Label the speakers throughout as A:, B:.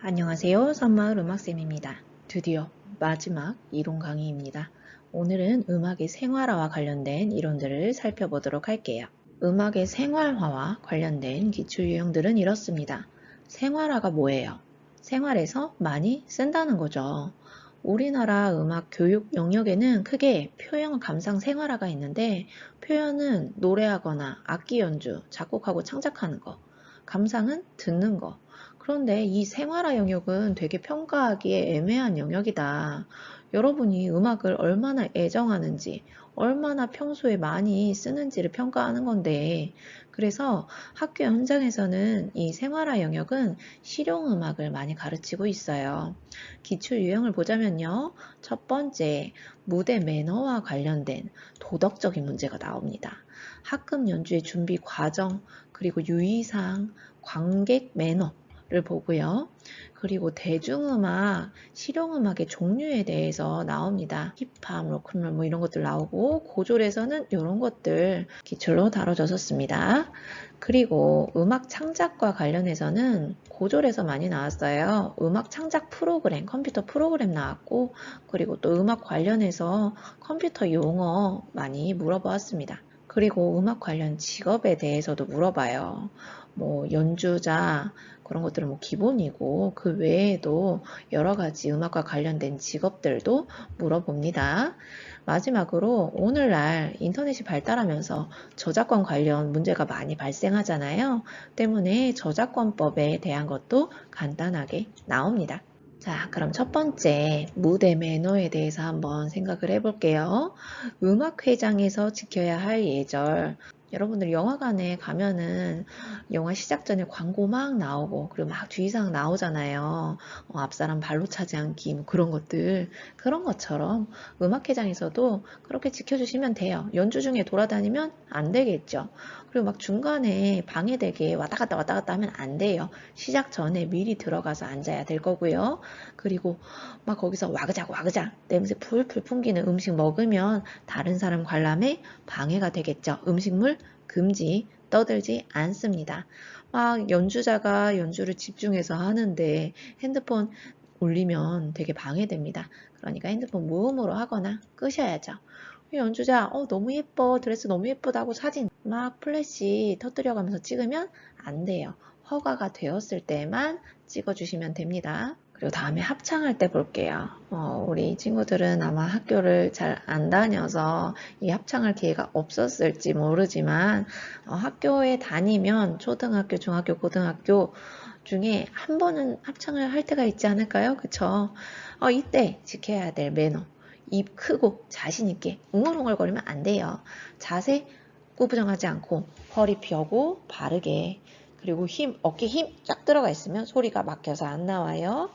A: 안녕하세요. 선마을 음악쌤입니다. 드디어 마지막 이론 강의입니다. 오늘은 음악의 생활화와 관련된 이론들을 살펴보도록 할게요. 음악의 생활화와 관련된 기출 유형들은 이렇습니다. 생활화가 뭐예요? 생활에서 많이 쓴다는 거죠. 우리나라 음악 교육 영역에는 크게 표현 감상 생활화가 있는데, 표현은 노래하거나 악기 연주, 작곡하고 창작하는 거, 감상은 듣는 거. 그런데 이 생활화 영역은 되게 평가하기에 애매한 영역이다. 여러분이 음악을 얼마나 애정하는지, 얼마나 평소에 많이 쓰는지를 평가하는 건데, 그래서 학교 현장에서는 이 생활화 영역은 실용음악을 많이 가르치고 있어요. 기출 유형을 보자면요. 첫 번째, 무대 매너와 관련된 도덕적인 문제가 나옵니다. 학급 연주의 준비 과정, 그리고 유의사항, 관객 매너를 보고요. 그리고 대중음악, 실용음악의 종류에 대해서 나옵니다. 힙합, 로큰롤 뭐 이런 것들 나오고, 고졸에서는 이런 것들 기출로 다뤄졌었습니다. 그리고 음악 창작과 관련해서는 고졸에서 많이 나왔어요. 음악 창작 프로그램, 컴퓨터 프로그램 나왔고, 그리고 또 음악 관련해서 컴퓨터 용어 많이 물어보았습니다. 그리고 음악 관련 직업에 대해서도 물어봐요. 뭐 연주자 그런 것들은 뭐 기본이고, 그 외에도 여러 가지 음악과 관련된 직업들도 물어봅니다. 마지막으로 오늘날 인터넷이 발달하면서 저작권 관련 문제가 많이 발생하잖아요. 때문에 저작권법에 대한 것도 간단하게 나옵니다. 자, 그럼 첫 번째 무대 매너에 대해서 한번 생각을 해볼게요. 음악회장에서 지켜야 할 예절. 여러분들 영화관에 가면은 영화 시작 전에 광고 막 나오고, 그리고 막 주의사항 나오잖아요. 앞사람 발로 차지 않기 뭐 그런 것들. 그런 것처럼 음악회장에서도 그렇게 지켜주시면 돼요. 연주 중에 돌아다니면 안 되겠죠. 그리고 막 중간에 방해되게 왔다 갔다 하면 안 돼요. 시작 전에 미리 들어가서 앉아야 될 거고요. 그리고 막 거기서 와그작 냄새 풀풀 풍기는 음식 먹으면 다른 사람 관람에 방해가 되겠죠. 음식물 금지, 떠들지 않습니다. 막 연주자가 연주를 집중해서 하는데 핸드폰 울리면 되게 방해됩니다. 그러니까 핸드폰 무음으로 하거나 끄셔야죠. 연주자 너무 예뻐, 드레스 너무 예쁘다고 사진 막 플래시 터뜨려가면서 찍으면 안 돼요. 허가가 되었을 때만 찍어주시면 됩니다. 그리고 다음에 합창할 때 볼게요. 우리 친구들은 아마 학교를 잘 안 다녀서 이 합창할 기회가 없었을지 모르지만, 학교에 다니면 초등학교, 중학교, 고등학교 중에 한 번은 합창을 할 때가 있지 않을까요? 그쵸? 이때 지켜야 될 매너. 입 크고 자신 있게 웅얼웅얼거리면 안 돼요. 자세 꾸부정하지 않고 허리 펴고 바르게, 그리고 어깨 힘 쫙 들어가 있으면 소리가 막혀서 안 나와요.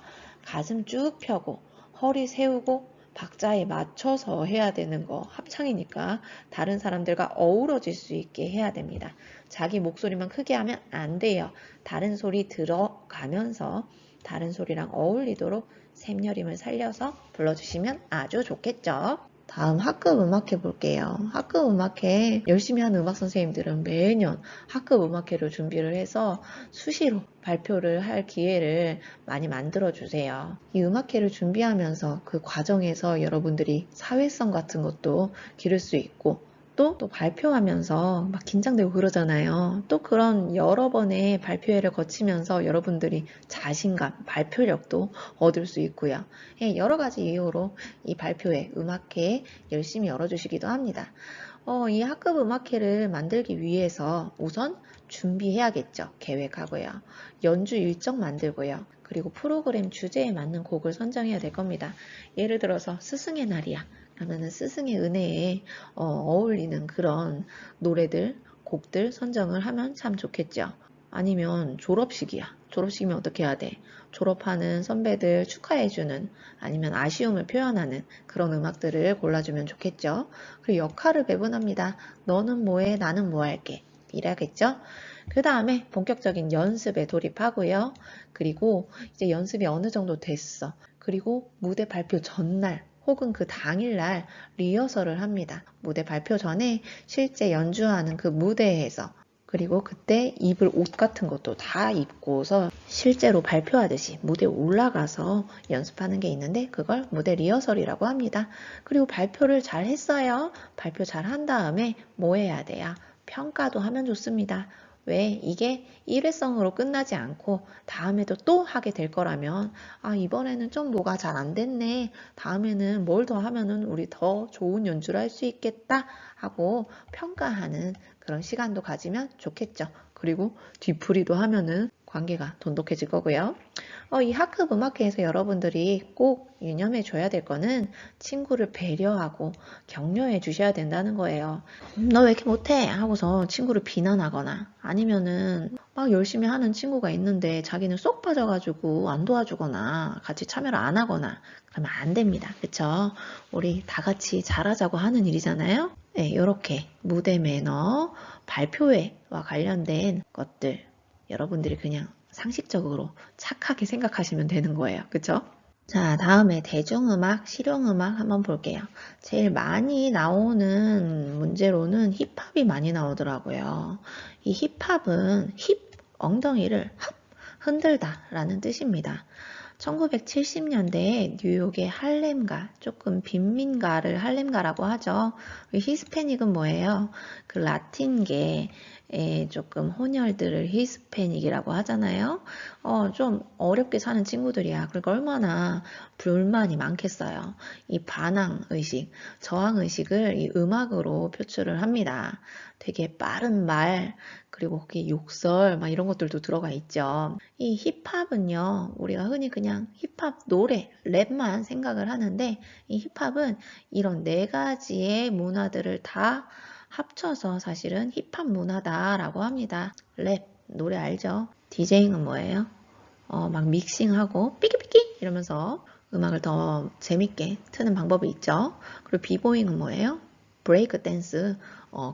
A: 가슴 쭉 펴고 허리 세우고 박자에 맞춰서 해야 되는 거, 합창이니까 다른 사람들과 어우러질 수 있게 해야 됩니다. 자기 목소리만 크게 하면 안 돼요. 다른 소리 들어가면서 다른 소리랑 어울리도록 샘여림을 살려서 불러주시면 아주 좋겠죠. 다음 학급 음악회 볼게요. 학급 음악회 열심히 하는 음악 선생님들은 매년 학급 음악회를 준비를 해서 수시로 발표를 할 기회를 많이 만들어 주세요. 이 음악회를 준비하면서 그 과정에서 여러분들이 사회성 같은 것도 기를 수 있고, 또 발표하면서 막 긴장되고 그러잖아요. 또 그런 여러 번의 발표회를 거치면서 여러분들이 자신감, 발표력도 얻을 수 있고요. 여러 가지 이유로 이 발표회, 음악회 열심히 열어주시기도 합니다. 이 학급 음악회를 만들기 위해서 우선 준비해야겠죠. 계획하고요. 연주 일정 만들고요. 그리고 프로그램 주제에 맞는 곡을 선정해야 될 겁니다. 예를 들어서 스승의 날이야. 그러면은 스승의 은혜에 어울리는 그런 노래들, 곡들 선정을 하면 참 좋겠죠. 아니면 졸업식이야. 졸업식이면 어떻게 해야 돼? 졸업하는 선배들 축하해주는, 아니면 아쉬움을 표현하는 그런 음악들을 골라주면 좋겠죠. 그리고 역할을 배분합니다. 너는 뭐해? 나는 뭐 할게? 이래야겠죠? 그 다음에 본격적인 연습에 돌입하고요. 그리고 이제 연습이 어느 정도 됐어. 그리고 무대 발표 전날 혹은 그 당일날 리허설을 합니다. 무대 발표 전에 실제 연주하는 그 무대에서, 그리고 그때 입을 옷 같은 것도 다 입고서 실제로 발표하듯이 무대에 올라가서 연습하는 게 있는데 그걸 무대 리허설이라고 합니다. 그리고 발표를 잘 했어요. 발표 잘 한 다음에 뭐 해야 돼요? 평가도 하면 좋습니다. 왜? 이게 일회성으로 끝나지 않고 다음에도 또 하게 될 거라면 이번에는 좀 뭐가 잘 안 됐네. 다음에는 뭘 더 하면은 우리 더 좋은 연주를 할 수 있겠다 하고 평가하는 그런 시간도 가지면 좋겠죠. 그리고 뒤풀이도 하면은 관계가 돈독해질 거고요. 이 학급 음악회에서 여러분들이 꼭 유념해 줘야 될 거는 친구를 배려하고 격려해 주셔야 된다는 거예요. 너 왜 이렇게 못해? 하고서 친구를 비난하거나 아니면은 막 열심히 하는 친구가 있는데 자기는 쏙 빠져가지고 안 도와주거나 같이 참여를 안 하거나 그러면 안 됩니다. 그쵸? 우리 다 같이 잘하자고 하는 일이잖아요. 네, 이렇게 무대 매너, 발표회와 관련된 것들 여러분들이 그냥 상식적으로 착하게 생각하시면 되는 거예요. 그쵸? 자, 다음에 대중음악, 실용음악 한번 볼게요. 제일 많이 나오는 문제로는 힙합이 많이 나오더라고요. 이 힙합은 엉덩이를 흔들다 라는 뜻입니다. 1970년대에 뉴욕의 할렘가, 조금 빈민가를 할렘가라고 하죠. 히스패닉은 뭐예요? 그 라틴계의 조금 혼혈들을 히스패닉이라고 하잖아요. 좀 어렵게 사는 친구들이야. 그러니까 얼마나 불만이 많겠어요. 이 반항의식, 저항의식을 이 음악으로 표출을 합니다. 되게 빠른 말, 그리고 거기에 욕설, 막 이런 것들도 들어가 있죠. 이 힙합은요, 우리가 흔히 그냥 힙합 노래, 랩만 생각을 하는데, 이 힙합은 이런 네 가지의 문화들을 다 합쳐서 사실은 힙합 문화다라고 합니다. 랩, 노래 알죠? 디제잉은 뭐예요? 막 믹싱하고 삐끼삐끼 이러면서 음악을 더 재밌게 트는 방법이 있죠. 그리고 비보잉은 뭐예요? 브레이크 댄스,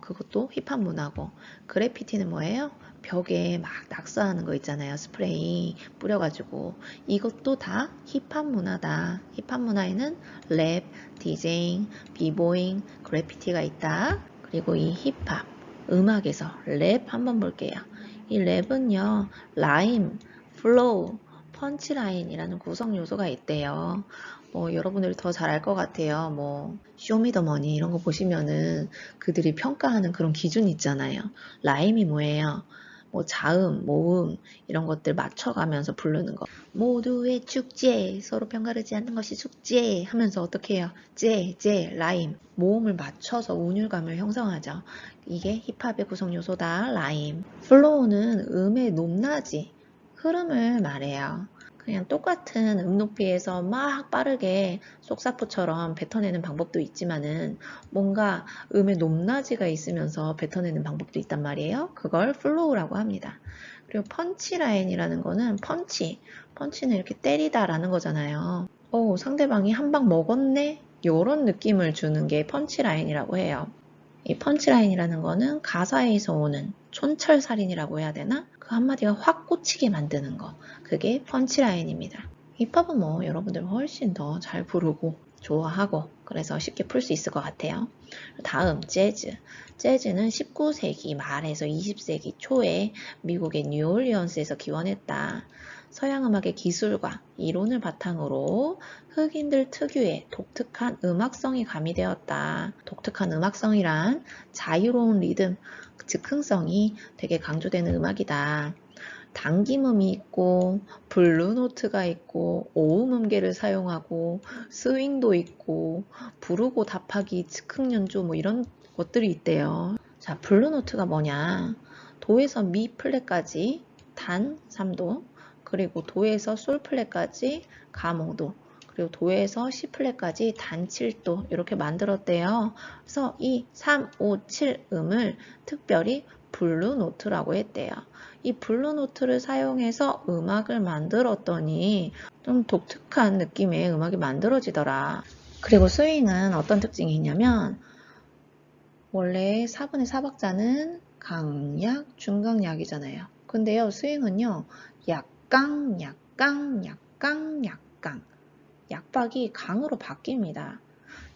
A: 그것도 힙합 문화고, 그래피티는 뭐예요? 벽에 막 낙서하는 거 있잖아요. 스프레이 뿌려가지고. 이것도 다 힙합 문화다. 힙합 문화에는 랩, 디제잉, 비보잉, 그래피티가 있다. 그리고 이 힙합, 음악에서 랩 한번 볼게요. 이 랩은요, 라임, 플로우, 펀치라인이라는 구성 요소가 있대요. 여러분들이 더 잘 알 것 같아요. 쇼미더머니 이런 거 보시면은 그들이 평가하는 그런 기준이 있잖아요. 라임이 뭐예요? 자음, 모음 이런 것들 맞춰가면서 부르는 거. 모두의 축제, 서로 편가르지 않는 것이 축제 하면서 어떻게 해요? 라임, 모음을 맞춰서 운율감을 형성하죠. 이게 힙합의 구성 요소다, 라임. 플로우는 음의 높낮이, 흐름을 말해요. 그냥 똑같은 음높이에서 막 빠르게 속사포처럼 뱉어내는 방법도 있지만은 뭔가 음의 높낮이가 있으면서 뱉어내는 방법도 있단 말이에요. 그걸 플로우라고 합니다. 그리고 펀치라인이라는 거는 펀치는 이렇게 때리다라는 거잖아요. 상대방이 한 방 먹었네? 이런 느낌을 주는 게 펀치라인이라고 해요. 이 펀치라인이라는 거는 가사에서 오는 촌철살인이라고 해야 되나? 그 한마디가 확 꽂히게 만드는 거. 그게 펀치라인입니다. 힙합은 여러분들 훨씬 더 잘 부르고 좋아하고 그래서 쉽게 풀 수 있을 것 같아요. 다음 재즈. 재즈는 19세기 말에서 20세기 초에 미국의 뉴올리언스에서 기원했다. 서양 음악의 기술과 이론을 바탕으로 흑인들 특유의 독특한 음악성이 가미되었다. 독특한 음악성이란 자유로운 리듬, 즉흥성이 되게 강조되는 음악이다. 당김음이 있고 블루노트가 있고 오음음계를 사용하고 스윙도 있고 부르고 답하기 즉흥 연주 이런 것들이 있대요. 자, 블루노트가 뭐냐? 도에서 미 플랫까지 단 3도, 그리고 도에서 솔 플랫까지 가 5도, 그리고 도에서 시 플랫까지 단 7도 이렇게 만들었대요. 그래서 이 3, 5, 7 음을 특별히 블루노트라고 했대요. 이 블루노트를 사용해서 음악을 만들었더니 좀 독특한 느낌의 음악이 만들어지더라. 그리고 스윙은 어떤 특징이 있냐면 원래 4분의 4박자는 강약, 중강약이잖아요. 근데요, 스윙은요, 약강, 약강, 약강, 약강. 약박이 강으로 바뀝니다.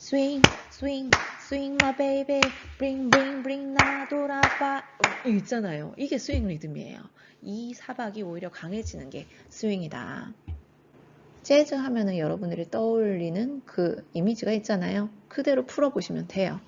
A: swing, swing, swing my baby, bring, bring, bring 나 돌아봐. 있잖아요. 이게 스윙 리듬이에요. 이 사박이 오히려 강해지는 게 스윙이다. 재즈 하면은 여러분들이 떠올리는 그 이미지가 있잖아요. 그대로 풀어보시면 돼요.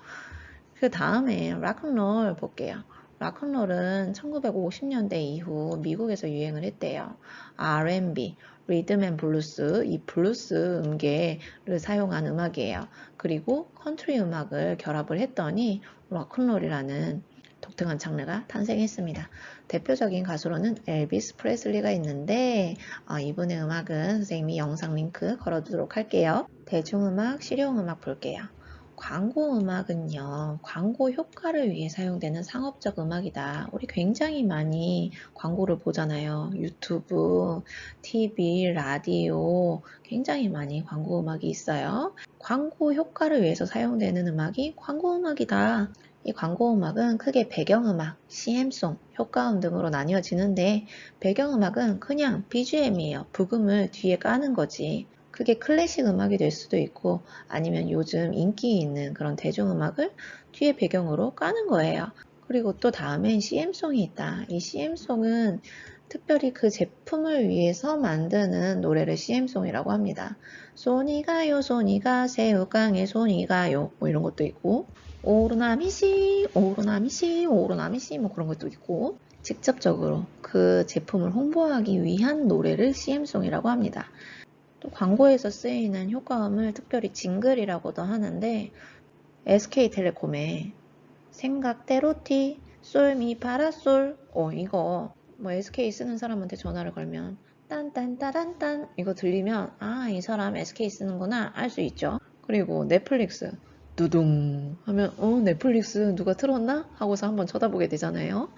A: 그 다음에 락앤롤 볼게요. 락앤롤은 1950년대 이후 미국에서 유행을 했대요. R&B, 리듬 앤 블루스, 이 블루스 음계를 사용한 음악이에요. 그리고 컨트리 음악을 결합을 했더니 락앤롤이라는 독특한 장르가 탄생했습니다. 대표적인 가수로는 엘비스 프레슬리가 있는데 이분의 음악은 선생님이 영상 링크 걸어두도록 할게요. 대중음악, 실용음악 볼게요. 광고 음악은요, 광고 효과를 위해 사용되는 상업적 음악이다. 우리 굉장히 많이 광고를 보잖아요. 유튜브, TV, 라디오, 굉장히 많이 광고 음악이 있어요. 광고 효과를 위해서 사용되는 음악이 광고 음악이다. 이 광고 음악은 크게 배경음악, CM송, 효과음 등으로 나뉘어지는데 배경음악은 그냥 BGM이에요. 부금을 뒤에 까는 거지. 그게 클래식 음악이 될 수도 있고 아니면 요즘 인기 있는 그런 대중음악을 뒤에 배경으로 까는 거예요. 그리고 또 다음엔 CM송이 있다. 이 CM송은 특별히 그 제품을 위해서 만드는 노래를 CM송이라고 합니다. 손이 가요, 손이 가, 새우깡에 손이 가요. 뭐 이런 것도 있고 오로나미씨, 오로나미씨, 오로나미씨 뭐 그런 것도 있고 직접적으로 그 제품을 홍보하기 위한 노래를 CM송이라고 합니다. 또 광고에서 쓰이는 효과음을 특별히 징글이라고도 하는데 SK텔레콤의 생각대로티 솔미파라솔 이거 뭐 SK 쓰는 사람한테 전화를 걸면 딴딴따란딴 이거 들리면 이 사람 SK 쓰는구나 알 수 있죠. 그리고 넷플릭스 두둥 하면 넷플릭스 누가 틀었나? 하고서 한번 쳐다보게 되잖아요.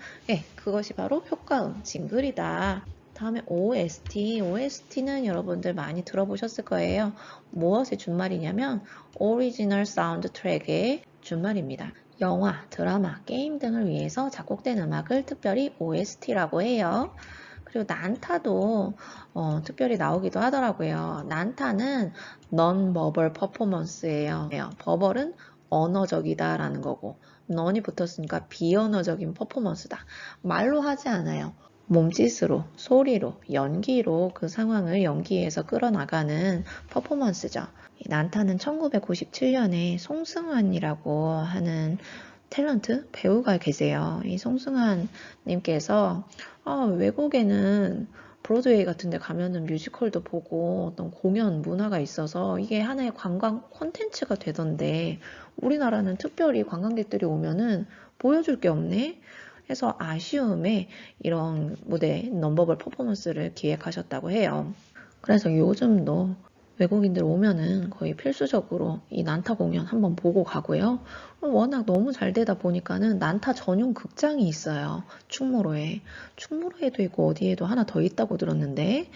A: 그것이 바로 효과음 징글이다. 다음에 OST는 여러분들 많이 들어보셨을 거예요. 무엇의 준말이냐면 오리지널 사운드 트랙의 준말입니다. 영화, 드라마, 게임 등을 위해서 작곡된 음악을 특별히 OST라고 해요. 그리고 난타도 특별히 나오기도 하더라고요. 난타는 non-verbal performance예요. 버벌은 언어적이다 라는 거고 non이 붙었으니까 비언어적인 퍼포먼스다. 말로 하지 않아요. 몸짓으로, 소리로, 연기로 그 상황을 연기해서 끌어나가는 퍼포먼스죠. 난타는 1997년에 송승환이라고 하는 탤런트 배우가 계세요. 이 송승환 님께서 외국에는 브로드웨이 같은 데 가면은 뮤지컬도 보고 어떤 공연 문화가 있어서 이게 하나의 관광 콘텐츠가 되던데 우리나라는 특별히 관광객들이 오면은 보여줄 게 없네? 해서 아쉬움에 이런 무대 넘버벌 퍼포먼스를 기획하셨다고 해요. 그래서 요즘도 외국인들 오면은 거의 필수적으로 이 난타 공연 한번 보고 가고요. 워낙 너무 잘 되다 보니까는 난타 전용 극장이 있어요. 충무로에. 충무로에도 있고 어디에도 하나 더 있다고 들었는데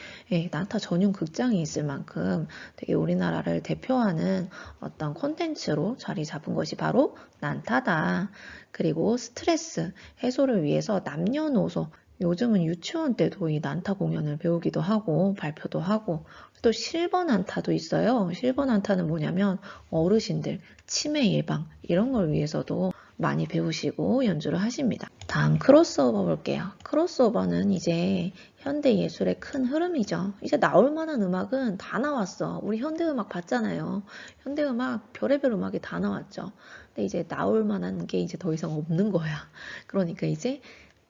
A: 난타 전용 극장이 있을 만큼 되게 우리나라를 대표하는 어떤 콘텐츠로 자리 잡은 것이 바로 난타다. 그리고 스트레스 해소를 위해서 남녀노소 요즘은 유치원 때도 이 난타 공연을 배우기도 하고 발표도 하고 또 실버 난타도 있어요. 실버 난타는 뭐냐면 어르신들 치매 예방 이런 걸 위해서도 많이 배우시고 연주를 하십니다. 다음 크로스오버 볼게요. 크로스오버는 이제 현대 예술의 큰 흐름이죠. 이제 나올 만한 음악은 다 나왔어. 우리 현대 음악 봤잖아요. 현대 음악 별의별 음악이 다 나왔죠. 근데 이제 나올 만한 게 이제 더 이상 없는 거야. 그러니까 이제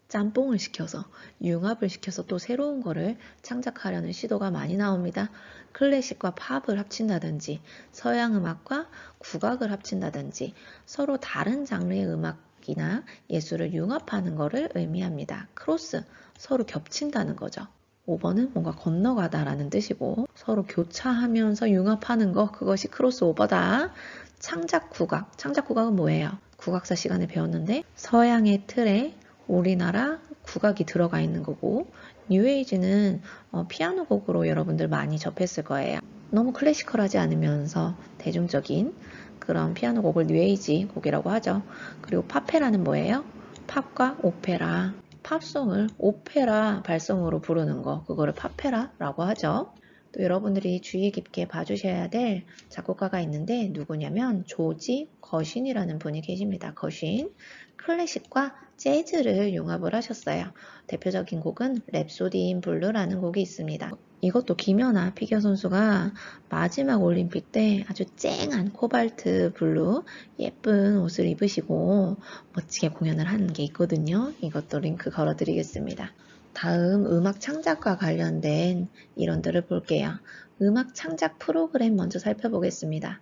A: 짬뽕을 시켜서 융합을 시켜서 또 새로운 거를 창작하려는 시도가 많이 나옵니다. 클래식과 팝을 합친다든지 서양 음악과 국악을 합친다든지 서로 다른 장르의 음악이나 예술을 융합하는 것을 의미합니다. 크로스, 서로 겹친다는 거죠. 5번은 뭔가 건너가다라는 뜻이고 서로 교차하면서 융합하는 거 그것이 크로스오버다. 창작 국악은 뭐예요? 국악사 시간에 배웠는데 서양의 틀에 우리나라 국악이 들어가 있는 거고 뉴에이지는 피아노 곡으로 여러분들 많이 접했을 거예요. 너무 클래시컬하지 않으면서 대중적인 그런 피아노 곡을 뉴에이지 곡이라고 하죠. 그리고 파페라는 뭐예요? 팝과 오페라, 팝송을 오페라 발성으로 부르는 거 그거를 파페라라고 하죠. 또 여러분들이 주의 깊게 봐주셔야 될 작곡가가 있는데 누구냐면 조지 거신이라는 분이 계십니다. 거신. 클래식과 재즈를 융합을 하셨어요. 대표적인 곡은 랩소디 인 블루라는 곡이 있습니다. 이것도 김연아 피겨 선수가 마지막 올림픽 때 아주 쨍한 코발트 블루 예쁜 옷을 입으시고 멋지게 공연을 하는 게 있거든요. 이것도 링크 걸어드리겠습니다. 다음 음악 창작과 관련된 이론들을 볼게요. 음악 창작 프로그램 먼저 살펴보겠습니다.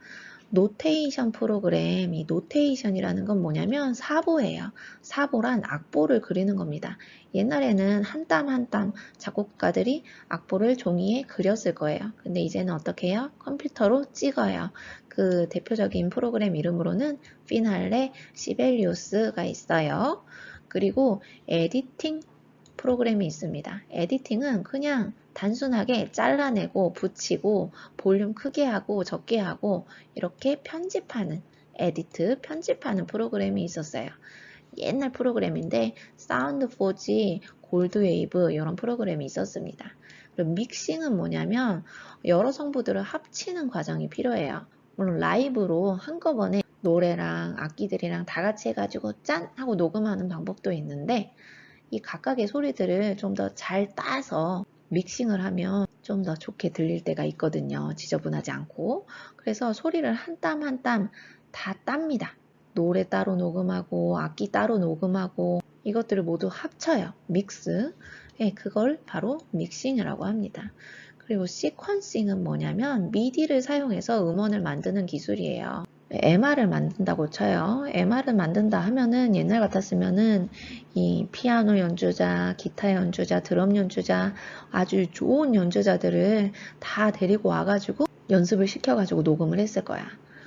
A: 노테이션 프로그램, 이 노테이션이라는 건 뭐냐면 사보예요. 사보란 악보를 그리는 겁니다. 옛날에는 한 땀 한 땀 작곡가들이 악보를 종이에 그렸을 거예요. 근데 이제는 어떻게 해요? 컴퓨터로 찍어요. 그 대표적인 프로그램 이름으로는 피날레 시벨리우스가 있어요. 그리고 에디팅 프로그램이 있습니다. 에디팅은 그냥 단순하게 잘라내고 붙이고 볼륨 크게 하고 적게 하고 이렇게 편집하는 편집하는 프로그램이 있었어요. 옛날 프로그램인데 사운드 포지, 골드웨이브 이런 프로그램이 있었습니다. 그리고 믹싱은 뭐냐면 여러 성부들을 합치는 과정이 필요해요. 물론 라이브로 한꺼번에 노래랑 악기들이랑 다 같이 해가지고 짠 하고 녹음하는 방법도 있는데 이 각각의 소리들을 좀 더 잘 따서 믹싱을 하면 좀 더 좋게 들릴 때가 있거든요. 지저분하지 않고. 그래서 소리를 한 땀 한 땀 다 땁니다. 노래 따로 녹음하고 악기 따로 녹음하고 이것들을 모두 합쳐요. 믹스. 예, 그걸 바로 믹싱이라고 합니다. 그리고 시퀀싱은 뭐냐면 미디를 사용해서 음원을 만드는 기술이에요. MR을 만든다고 쳐요. MR을 만든다 하면은 옛날 같았으면은 이 피아노 연주자, 기타 연주자, 드럼 연주자 아주 좋은 연주자들을 다 데리고 와가지고 연습을 시켜가지고 녹음을 했을 거야.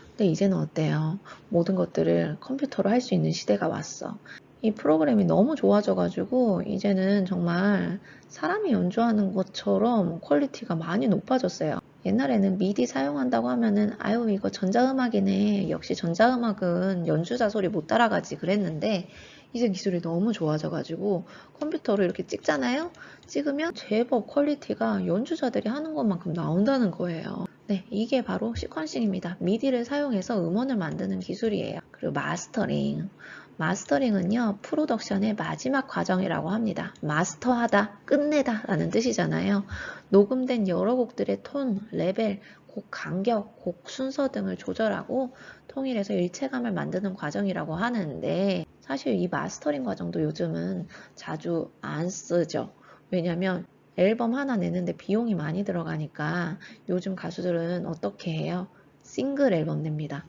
A: 근데 이제는 어때요? 모든 것들을 컴퓨터로 할 수 있는 시대가 왔어. 이 프로그램이 너무 좋아져가지고 이제는 정말 사람이 연주하는 것처럼 퀄리티가 많이 높아졌어요. 옛날에는 미디 사용한다고 하면은 아유 이거 전자음악이네, 역시 전자음악은 연주자 소리 못 따라가지 그랬는데 이제 기술이 너무 좋아져가지고 컴퓨터로 이렇게 찍잖아요. 찍으면 제법 퀄리티가 연주자들이 하는 것만큼 나온다는 거예요. 네, 이게 바로 시퀀싱입니다. 미디를 사용해서 음원을 만드는 기술이에요. 그리고 마스터링. 마스터링은요, 프로덕션의 마지막 과정이라고 합니다. 마스터하다, 끝내다 라는 뜻이잖아요. 녹음된 여러 곡들의 톤, 레벨, 곡 간격, 곡 순서 등을 조절하고 통일해서 일체감을 만드는 과정이라고 하는데 사실 이 마스터링 과정도 요즘은 자주 안 쓰죠. 왜냐면 앨범 하나 내는데 비용이 많이 들어가니까 요즘 가수들은 어떻게 해요? 싱글 앨범 냅니다.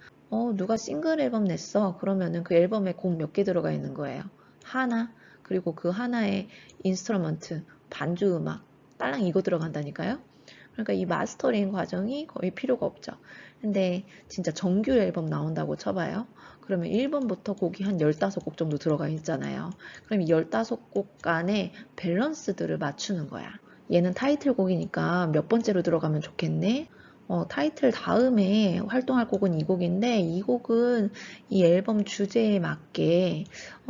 A: 누가 싱글 앨범 냈어? 그러면은 그 앨범에 곡 몇 개 들어가 있는 거예요? 하나, 그리고 그 하나에 인스트루먼트, 반주 음악, 딸랑 이거 들어간다니까요? 그러니까 이 마스터링 과정이 거의 필요가 없죠. 근데 진짜 정규 앨범 나온다고 쳐봐요. 그러면 1번부터 곡이 한 15곡 정도 들어가 있잖아요. 그럼 이 15곡 간의 밸런스들을 맞추는 거야. 얘는 타이틀곡이니까 몇 번째로 들어가면 좋겠네? 타이틀 다음에 활동할 곡은 이 곡인데 이 곡은 이 앨범 주제에 맞게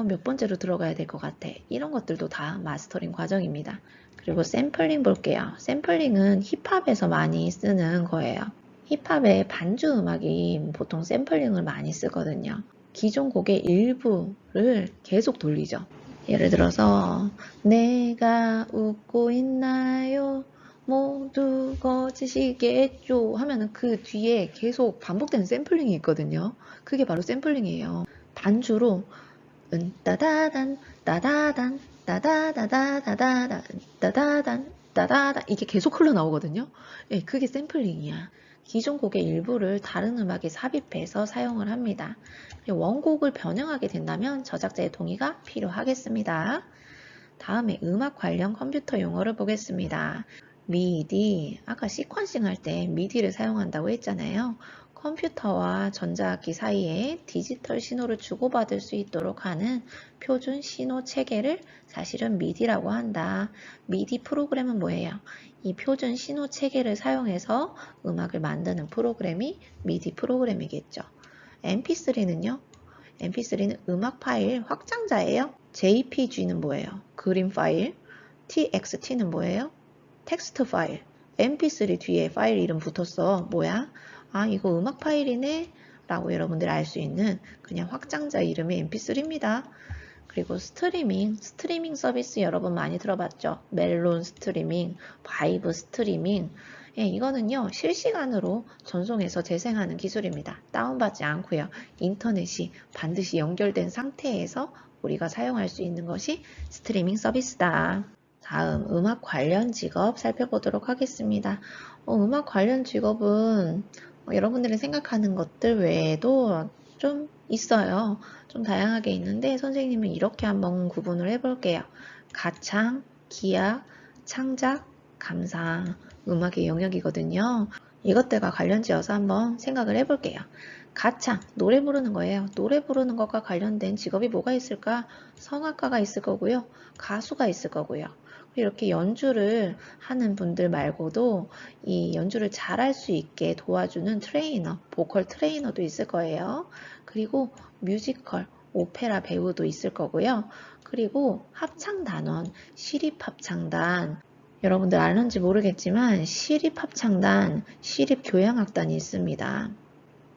A: 몇 번째로 들어가야 될 것 같아. 이런 것들도 다 마스터링 과정입니다. 그리고 샘플링 볼게요. 샘플링은 힙합에서 많이 쓰는 거예요. 힙합의 반주 음악이 보통 샘플링을 많이 쓰거든요. 기존 곡의 일부를 계속 돌리죠. 예를 들어서 내가 웃고 있나요? 모두 거짓이겠죠 하면은 그 뒤에 계속 반복되는 샘플링이 있거든요. 그게 바로 샘플링이에요. 반주로 따다단 따다단 따다다다다다단 따다단 따다단 이게 계속 흘러나오거든요. 예, 그게 샘플링이야. 기존 곡의 일부를 다른 음악에 삽입해서 사용을 합니다. 원곡을 변형하게 된다면 저작자의 동의가 필요하겠습니다. 다음에 음악 관련 컴퓨터 용어를 보겠습니다. 미디, 아까 시퀀싱 할 때 미디를 사용한다고 했잖아요. 컴퓨터와 전자악기 사이에 디지털 신호를 주고받을 수 있도록 하는 표준 신호 체계를 사실은 미디라고 한다. 미디 프로그램은 뭐예요? 이 표준 신호 체계를 사용해서 음악을 만드는 프로그램이 미디 프로그램이겠죠. mp3는요? mp3는 음악 파일 확장자예요. jpg는 뭐예요? 그림 파일. txt는 뭐예요? 텍스트 파일. mp3 뒤에 파일 이름 붙었어. 뭐야? 아, 이거 음악 파일이네? 라고 여러분들이 알 수 있는 그냥 확장자 이름의 mp3입니다. 그리고 스트리밍 서비스 여러분 많이 들어봤죠? 멜론 스트리밍, 바이브 스트리밍. 예, 이거는요, 실시간으로 전송해서 재생하는 기술입니다. 다운받지 않고요. 인터넷이 반드시 연결된 상태에서 우리가 사용할 수 있는 것이 스트리밍 서비스다. 다음, 음악 관련 직업 살펴보도록 하겠습니다. 음악 관련 직업은 여러분들이 생각하는 것들 외에도 좀 있어요. 좀 다양하게 있는데 선생님은 이렇게 한번 구분을 해볼게요. 가창, 기악, 창작, 감상, 음악의 영역이거든요. 이것들과 관련지어서 한번 생각을 해볼게요. 가창, 노래 부르는 거예요. 노래 부르는 것과 관련된 직업이 뭐가 있을까? 성악가가 있을 거고요. 가수가 있을 거고요. 이렇게 연주를 하는 분들 말고도 이 연주를 잘할 수 있게 도와주는 트레이너, 보컬 트레이너도 있을 거예요. 그리고 뮤지컬, 오페라 배우도 있을 거고요. 그리고 합창단원, 시립합창단, 여러분들 알는지 모르겠지만 시립합창단, 시립교향악단이 있습니다.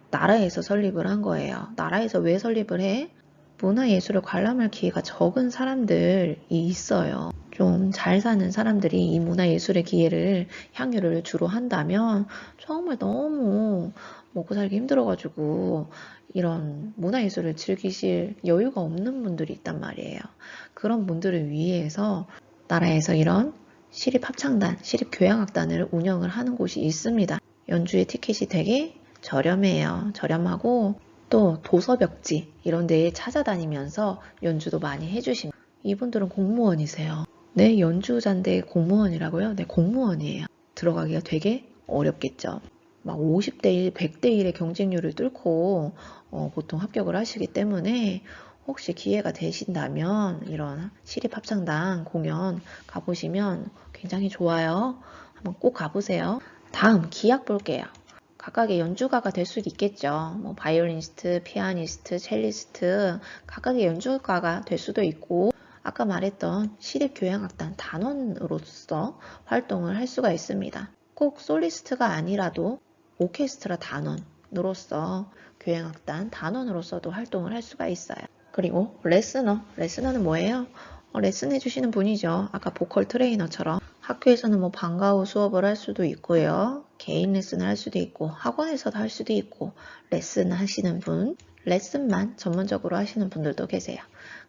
A: 나라에서 설립을 한 거예요. 나라에서 왜 설립을 해? 문화예술을 관람할 기회가 적은 사람들이 있어요. 좀 잘 사는 사람들이 이 문화예술의 기회를 향유를 주로 한다면 정말 너무 먹고 살기 힘들어가지고 이런 문화예술을 즐기실 여유가 없는 분들이 있단 말이에요. 그런 분들을 위해서 나라에서 이런 시립합창단, 시립교향악단을 운영을 하는 곳이 있습니다. 연주의 티켓이 되게 저렴해요. 저렴하고 또 도서벽지 이런 데에 찾아다니면서 연주도 많이 해주십니다. 이분들은 공무원이세요. 네, 연주자인데 공무원이라고요? 네, 공무원이에요. 들어가기가 되게 어렵겠죠. 막 50대 1, 100대 1의 경쟁률을 뚫고 보통 합격을 하시기 때문에 혹시 기회가 되신다면 이런 시립합창단 공연 가보시면 굉장히 좋아요. 한번 꼭 가보세요. 다음 기악 볼게요. 각각의 연주가가 될 수도 있겠죠. 뭐 바이올리니스트, 피아니스트, 첼리스트 각각의 연주가가 될 수도 있고 아까 말했던 시립교향악단 단원으로서 활동을 할 수가 있습니다. 꼭 솔리스트가 아니라도 오케스트라 단원으로서 교향악단 단원으로서도 활동을 할 수가 있어요. 그리고 레스너는 뭐예요? 레슨 해주시는 분이죠. 아까 보컬 트레이너처럼 학교에서는 뭐 방과 후 수업을 할 수도 있고요. 개인 레슨을 할 수도 있고 학원에서도 할 수도 있고 레슨 하시는 분, 레슨만 전문적으로 하시는 분들도 계세요.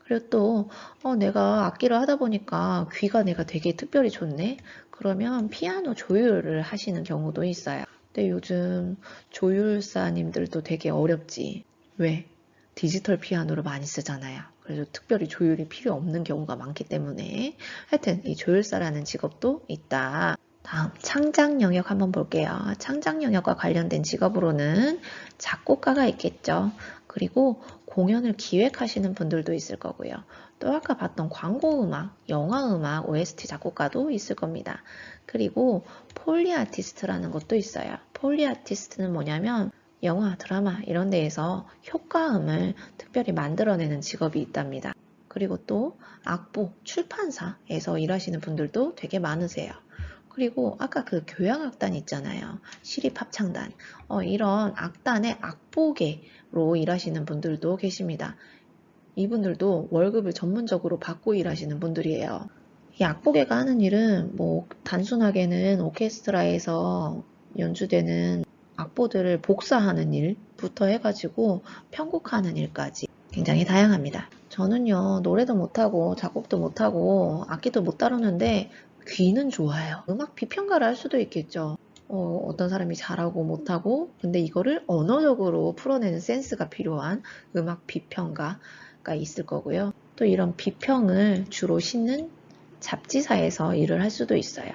A: 그리고 또 내가 악기를 하다 보니까 귀가 내가 되게 특별히 좋네. 그러면 피아노 조율을 하시는 경우도 있어요. 근데 요즘 조율사님들도 되게 어렵지. 왜? 디지털 피아노를 많이 쓰잖아요. 그래서 특별히 조율이 필요 없는 경우가 많기 때문에 하여튼 이 조율사라는 직업도 있다. 다음 창작 영역 한번 볼게요. 창작 영역과 관련된 직업으로는 작곡가가 있겠죠. 그리고 공연을 기획하시는 분들도 있을 거고요. 또 아까 봤던 광고음악, 영화음악, OST 작곡가도 있을 겁니다. 그리고 폴리아티스트라는 것도 있어요. 폴리아티스트는 뭐냐면 영화, 드라마 이런 데에서 효과음을 특별히 만들어내는 직업이 있답니다. 그리고 또 악보, 출판사에서 일하시는 분들도 되게 많으세요. 그리고 아까 그 교향악단 있잖아요. 시립합창단. 이런 악단의 악보계로 일하시는 분들도 계십니다. 이분들도 월급을 전문적으로 받고 일하시는 분들이에요. 이 악보계가 하는 일은 뭐 단순하게는 오케스트라에서 연주되는 악보들을 복사하는 일부터 해가지고 편곡하는 일까지 굉장히 다양합니다. 저는요, 노래도 못하고 작곡도 못하고 악기도 못 다루는데 귀는 좋아요. 음악 비평가를 할 수도 있겠죠. 어떤 사람이 잘하고 못하고 근데 이거를 언어적으로 풀어내는 센스가 필요한 음악 비평가가 있을 거고요. 또 이런 비평을 주로 싣는 잡지사에서 일을 할 수도 있어요.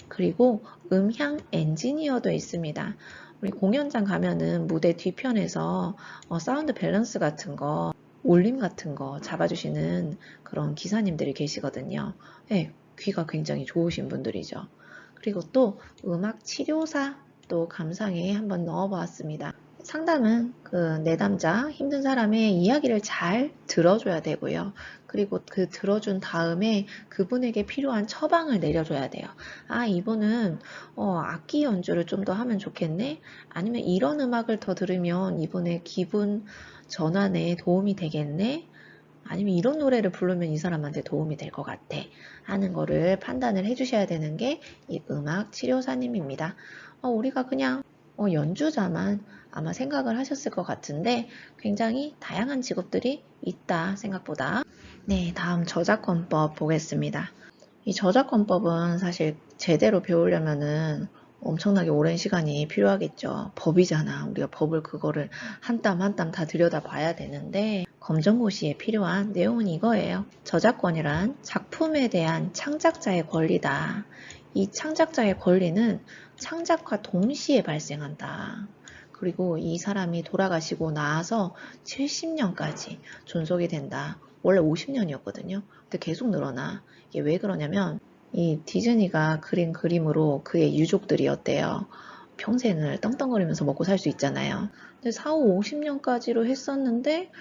A: 그리고 음향 엔지니어도 있습니다. 우리 공연장 가면은 무대 뒤편에서 사운드 밸런스 같은 거, 울림 같은 거 잡아주시는 그런 기사님들이 계시거든요. 네, 귀가 굉장히 좋으신 분들이죠. 그리고 또 음악 치료사 또 감상에 한번 넣어보았습니다. 상담은 그 내담자 힘든 사람의 이야기를 잘 들어줘야 되고요. 그리고 그 들어준 다음에 그분에게 필요한 처방을 내려줘야 돼요. 아, 이분은 악기 연주를 좀 더 하면 좋겠네? 아니면 이런 음악을 더 들으면 이분의 기분 전환에 도움이 되겠네? 아니면 이런 노래를 부르면 이 사람한테 도움이 될 것 같아 하는 거를 판단을 해주셔야 되는 게 이 음악 치료사님입니다. 우리가 그냥 연주자만 아마 생각을 하셨을 것 같은데 굉장히 다양한 직업들이 있다 생각보다. 네, 다음 저작권법 보겠습니다. 이 저작권법은 사실 제대로 배우려면은 엄청나게 오랜 시간이 필요하겠죠. 법이잖아. 우리가 법을 그거를 한 땀 한 땀 다 들여다 봐야 되는데 검정고시에 필요한 내용은 이거예요. 저작권이란 작품에 대한 창작자의 권리다. 이 창작자의 권리는 창작과 동시에 발생한다. 그리고 이 사람이 돌아가시고 나서 70년까지 존속이 된다. 원래 50년이었거든요. 근데 계속 늘어나. 이게 왜 그러냐면 이 디즈니가 그린 그림으로 그의 유족들이 어때요? 평생을 떵떵거리면서 먹고 살 수 있잖아요. 근데 4, 50년까지로 했었는데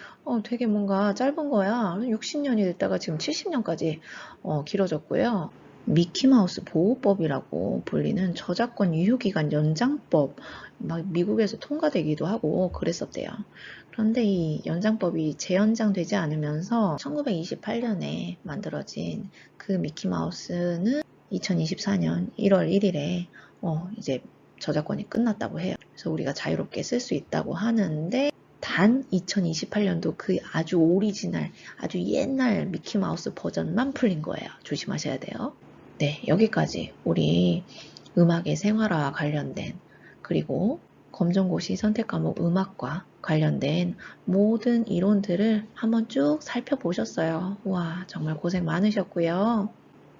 A: 되게 뭔가 짧은 거야. 60년이 됐다가 지금 70년까지 길어졌고요. 미키마우스 보호법이라고 불리는 저작권 유효기간 연장법, 막 미국에서 통과되기도 하고 그랬었대요. 그런데 이 연장법이 재연장되지 않으면서 1928년에 만들어진 그 미키마우스는 2024년 1월 1일에 이제 저작권이 끝났다고 해요. 그래서 우리가 자유롭게 쓸 수 있다고 하는데 단 2028년도 그 아주 오리지널, 아주 옛날 미키마우스 버전만 풀린 거예요. 조심하셔야 돼요. 네, 여기까지 우리 음악의 생활화와 관련된 그리고 검정고시 선택과목 음악과 관련된 모든 이론들을 한번 쭉 살펴보셨어요. 와, 정말 고생 많으셨고요.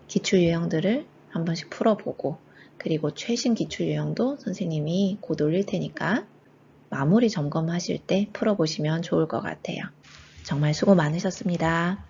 A: 기출 유형들을 한 번씩 풀어보고 그리고 최신 기출 유형도 선생님이 곧 올릴 테니까 마무리 점검하실 때 풀어보시면 좋을 것 같아요. 정말 수고 많으셨습니다.